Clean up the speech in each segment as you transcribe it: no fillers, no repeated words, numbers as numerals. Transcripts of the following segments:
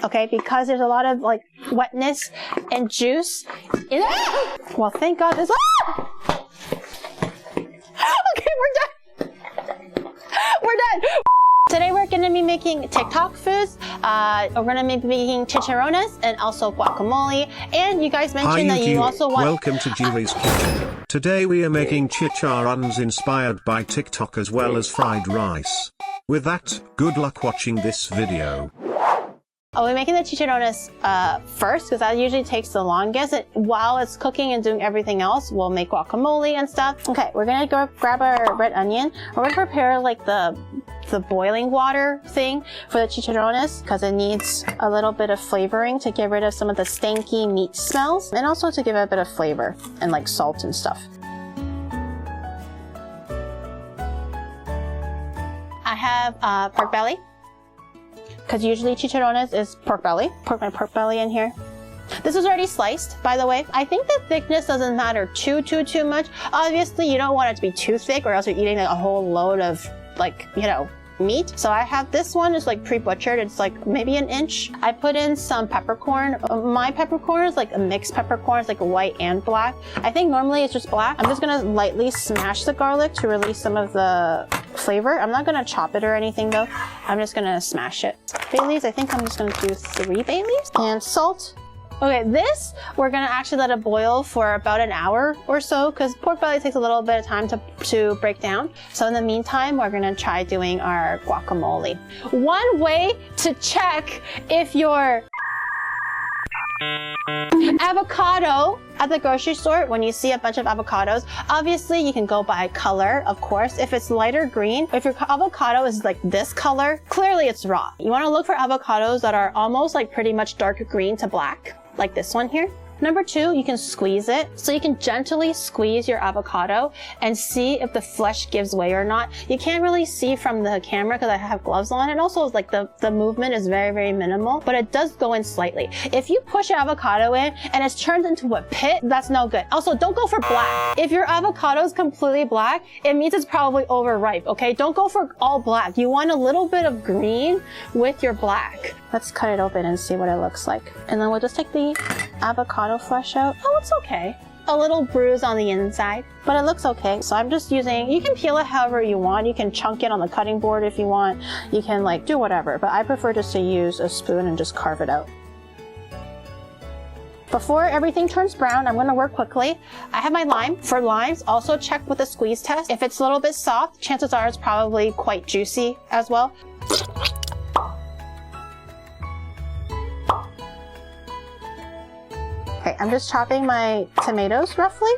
okay? Because there's a lot of like wetness and juice in it. Well, thank God this. Okay, we're done. We're done. Today we're going to be making TikTok foods. We're going to be making chicharrones and also guacamole. And you guys mentioned that you also want... Welcome to Giri's Kitchen. Today we are making chicharrones inspired by TikTok as well as fried rice. With that, good luck watching this video. I'll be making the chicharrones first because that usually takes the longest. And while it's cooking and doing everything else, we'll make guacamole and stuff. Okay, we're gonna go grab our red onion. We're gonna prepare like the boiling water thing for the chicharrones because it needs a little bit of flavoring to get rid of some of the stanky meat smells and also to give it a bit of flavor and like salt and stuff. I have pork belly. Because usually chicharrones is pork belly. Put my pork belly in here. This is already sliced, by the way. I think the thickness doesn't matter too much. Obviously, you don't want it to be too thick or else you're eating like a whole load of like, you know, meat. So I have this one is like pre-butchered. It's like maybe an inch. I put in some peppercorn. My peppercorn is like a mixed peppercorn. It's like white and black. I think normally it's just black. I'm just gonna lightly smash the garlic to release some of the flavor. I'm not gonna chop it or anything though. I'm just gonna smash it. Bay leaves, I think I'm just gonna do 3 bay leaves. And salt. Okay, this, we're gonna actually let it boil for about an hour or so because pork belly takes a little bit of time to break down. So in the meantime, we're gonna try doing our guacamole. One way to check if your avocado at the grocery store, when you see a bunch of avocados, obviously you can go by color, of course. If it's lighter green, if your avocado is like this color, clearly it's raw. You wanna look for avocados that are almost like pretty much dark green to black, like this one here. Number 2, you can squeeze it. So you can gently squeeze your avocado and see if the flesh gives way or not. You can't really see from the camera because I have gloves on. And also like the movement is very minimal, but it does go in slightly. If you push your avocado in and it's turned into a pit, that's no good. Also, don't go for black. If your avocado is completely black, it means it's probably overripe, okay? Don't go for all black. You want a little bit of green with your black. Let's cut it open and see what it looks like. And then we'll just take the avocado flesh out. Oh, it's okay. A little bruise on the inside, but it looks okay. So I'm just using, you can peel it however you want. You can chunk it on the cutting board if you want. You can like do whatever, but I prefer just to use a spoon and just carve it out. Before everything turns brown, I'm gonna work quickly. I have my lime. For limes, also check with a squeeze test. If it's a little bit soft, chances are it's probably quite juicy as well. Okay, I'm just chopping my tomatoes roughly.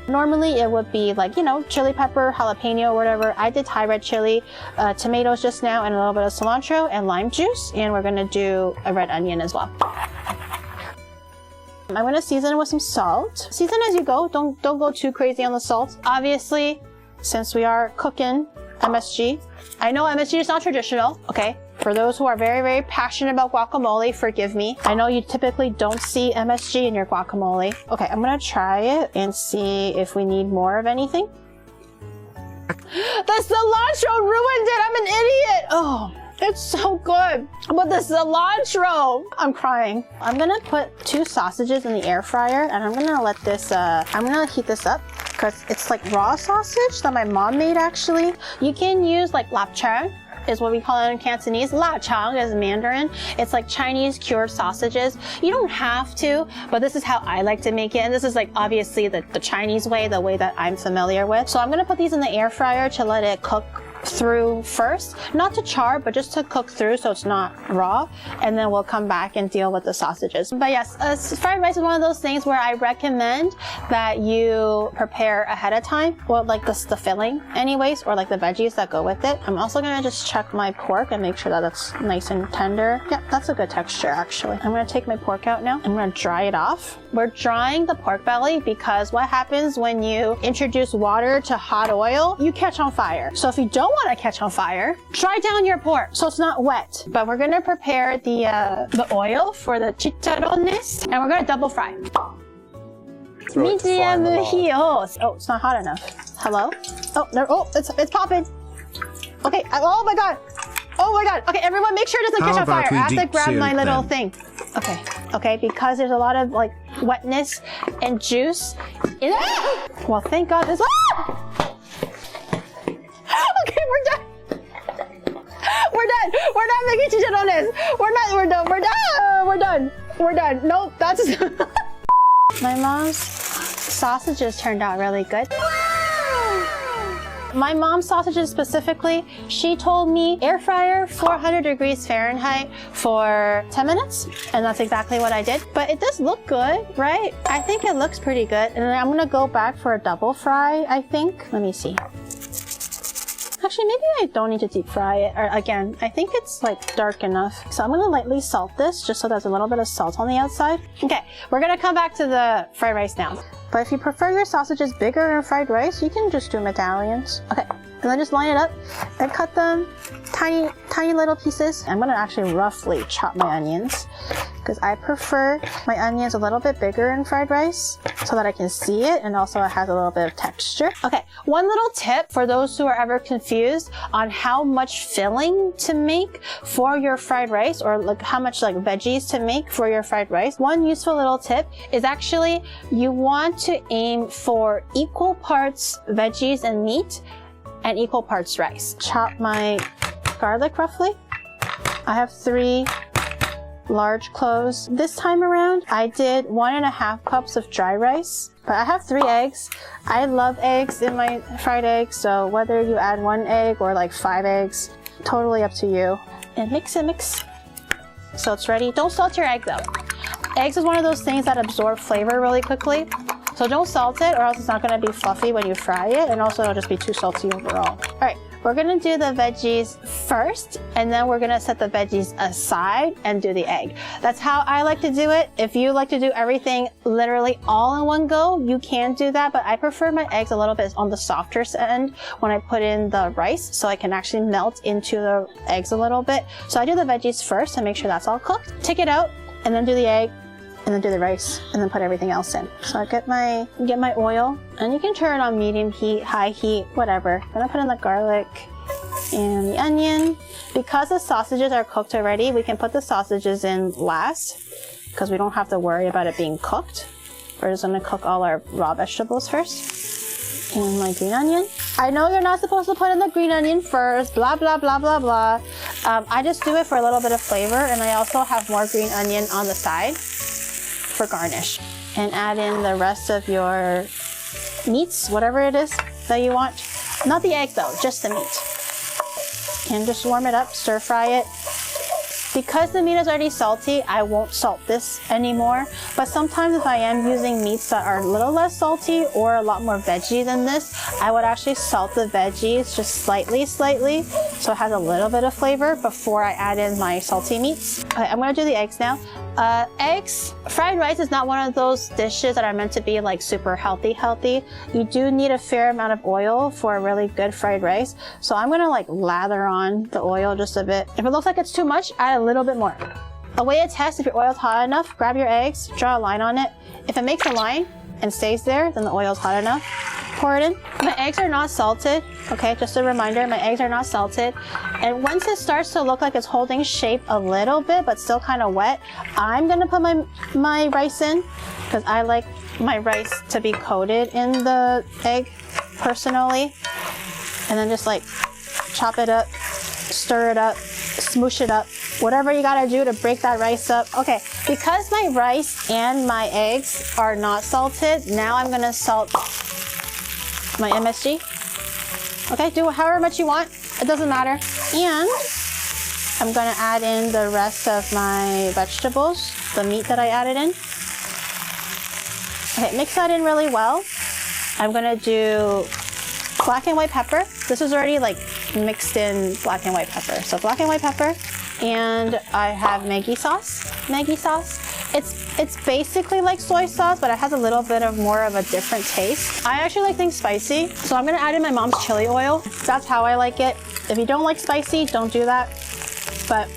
Normally it would be like, you know, chili pepper, jalapeno, whatever. I did Thai red chili, tomatoes just now, and a little bit of cilantro and lime juice. And we're gonna do a red onion as well. I'm gonna season it with some salt. Season as you go, don't go too crazy on the salt. Obviously, since we are cooking MSG, I know MSG is not traditional, okay? For those who are very passionate about guacamole, forgive me. I know you typically don't see MSG in your guacamole. Okay, I'm gonna try it and see if we need more of anything. The cilantro ruined it! I'm an idiot! Oh, it's so good. But the cilantro! I'm crying. I'm gonna put 2 sausages in the air fryer and I'm gonna let this, I'm gonna heat this up because it's like raw sausage that my mom made actually. You can use like lapchang, is what we call it in Cantonese. La chang is Mandarin. It's like Chinese cured sausages. You don't have to, but this is how I like to make it. And this is like obviously the Chinese way, the way that I'm familiar with. So I'm gonna put these in the air fryer to let it cook through first, not to char, but just to cook through so it's not raw, and then we'll come back and deal with the sausages. But yes, fried rice is one of those things where I recommend that you prepare ahead of time, well, like the filling anyways, or like the veggies that go with it. I'm also gonna just check my pork and make sure that that's nice and tender. Yeah, that's a good texture actually. I'm gonna take my pork out now. I'm gonna dry it off. We're drying the pork belly because what happens when you introduce water to hot oil, you catch on fire. So if you don't want to catch on fire, dry down your pork so it's not wet. But we're gonna prepare the oil for the chicharrones, and we're gonna double fry. Medium heat. Oh, it's not hot enough. Hello? Oh, no, oh, it's popping. Okay, oh my God. Oh my god. Okay, everyone make sure it doesn't How catch on fire. about we I have to deep grab seal my it little then? thing. Okay. Okay, because there's a lot of like wetness and juice. Well, thank God this. Okay, we're done. We're done. We're not making chicharrones. We're done. We're done. Nope, that's my mom's sausages turned out really good. My mom's sausages specifically, she told me air fryer 400 degrees Fahrenheit for 10 minutes. And that's exactly what I did. But it does look good, right? I think it looks pretty good. And then I'm gonna go back for a double fry, I think. Let me see. Actually, maybe I don't need to deep fry it. Or again, I think it's like dark enough. So I'm gonna lightly salt this just so there's a little bit of salt on the outside. Okay, we're gonna come back to the fried rice now. But if you prefer your sausages bigger in fried rice, you can just do medallions. Okay, and then just line it up and cut them tiny little pieces. I'm gonna actually roughly chop my onions because I prefer my onions a little bit bigger in fried rice so that I can see it and also it has a little bit of texture. Okay, one little tip for those who are ever confused on how much filling to make for your fried rice or like how much like veggies to make for your fried rice. One useful little tip is actually you want to aim for equal parts veggies and meat and equal parts rice. Chop my garlic roughly. I have 3 large cloves. This time around, I did 1.5 cups of dry rice, but I have 3 eggs. I love eggs in my fried eggs, so whether you add 1 egg or like 5 eggs, totally up to you. And mix. So it's ready. Don't salt your egg though. Eggs is one of those things that absorb flavor really quickly. So don't salt it or else it's not gonna be fluffy when you fry it, and also it'll just be too salty overall. All right. We're gonna do the veggies first, and then we're gonna set the veggies aside and do the egg. That's how I like to do it. If you like to do everything literally all in one go, you can do that, but I prefer my eggs a little bit on the softer end when I put in the rice, so I can actually melt into the eggs a little bit. So I do the veggies first to make sure that's all cooked. Take it out, and then do the egg, and then do the rice, and then put everything else in. So I get my oil, and you can turn it on medium heat, high heat, whatever. I'm gonna put in the garlic and the onion. Because the sausages are cooked already, we can put the sausages in last, because we don't have to worry about it being cooked. We're just gonna cook all our raw vegetables first. And my green onion. I know you're not supposed to put in the green onion first, blah, blah, blah, blah, blah. I just do it for a little bit of flavor, and I also have more green onion on the side for garnish. And add in the rest of your meats, whatever it is that you want. Not the egg though, just the meat. And just warm it up, stir fry it. Because the meat is already salty, I won't salt this anymore. But sometimes if I am using meats that are a little less salty or a lot more veggie than this, I would actually salt the veggies just slightly, so it has a little bit of flavor before I add in my salty meats. Okay, I'm gonna do the eggs now. Eggs, fried rice is not one of those dishes that are meant to be like super healthy. You do need a fair amount of oil for a really good fried rice. So I'm gonna like lather on the oil just a bit. If it looks like it's too much, add a little bit more. A way to test if your oil's hot enough, grab your eggs, draw a line on it. If it makes a line and stays there, then the oil's hot enough. Pour it in. My eggs are not salted. Okay, just a reminder, my eggs are not salted. And once it starts to look like it's holding shape a little bit, but still kind of wet, I'm gonna put my rice in, because I like my rice to be coated in the egg, personally. And then just like chop it up, stir it up, smoosh it up, whatever you gotta do to break that rice up. Okay, because my rice and my eggs are not salted, now I'm gonna salt my MSG. Okay, do however much you want, it doesn't matter. And I'm gonna add in the rest of my vegetables, the meat that I added in. Okay, mix that in really well. I'm gonna do black and white pepper. This is already like mixed in black and white pepper. So black and white pepper, and I have Maggi sauce. It's basically like soy sauce, but it has a little bit of more of a different taste. I actually like things spicy, so I'm gonna add in my mom's chili oil. That's how I like it. If you don't like spicy, don't do that. But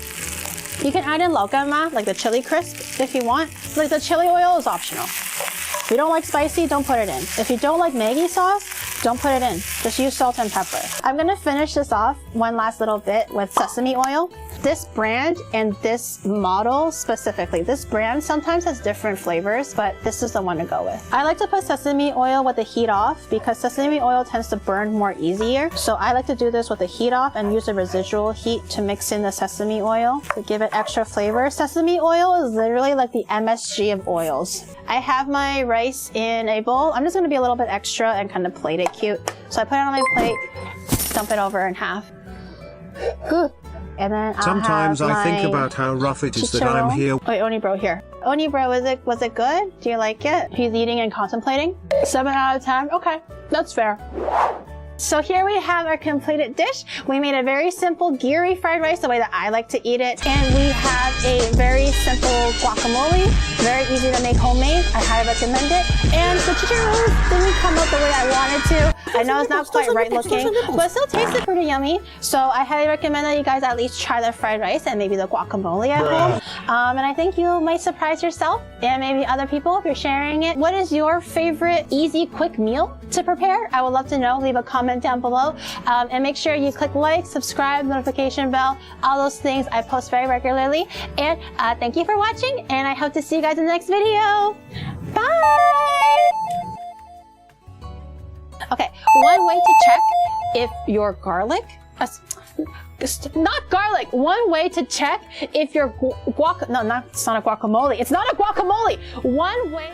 you can add in laucama, like the chili crisp, if you want. Like the chili oil is optional. If you don't like spicy, don't put it in. If you don't like Maggi sauce, Don't put it in. Just use salt and pepper. I'm gonna finish this off one last little bit with sesame oil. This brand and this model specifically, this brand sometimes has different flavors, but this is the one to go with. I like to put sesame oil with the heat off because sesame oil tends to burn more easier. So I like to do this with the heat off and use the residual heat to mix in the sesame oil to give it extra flavor. Sesame oil is literally like the MSG of oils. I have my rice in a bowl. I'm just gonna be a little bit extra and kind of plate it cute. So I put it on my plate, dump it over in half. Good. And then sometimes I think about how rough it is that I'm here. Wait, Onibro here. Onibro, was it good? Do you like it? He's eating and contemplating. 7 out of 10. Okay, that's fair. So here we have our completed dish. We made a very simple giri fried rice, the way that I like to eat it. And we have a very simple guacamole, very easy to make homemade. I highly recommend it. And the chicharrones didn't come out the way I wanted to. I know it's not quite right looking, but it still tasted pretty yummy. So I highly recommend that you guys at least try the fried rice and maybe the guacamole at home. And I think you might surprise yourself and maybe other people if you're sharing it. What is your favorite easy, quick meal to prepare? I would love to know. Leave a comment down below. And make sure you click like, subscribe, notification bell, all those things. I post very regularly. And thank you for watching, and I hope to see you guys in the next video. Bye! Okay, one way to check if your garlic, not garlic, one way to check if your it's not a guacamole. It's not a guacamole. One way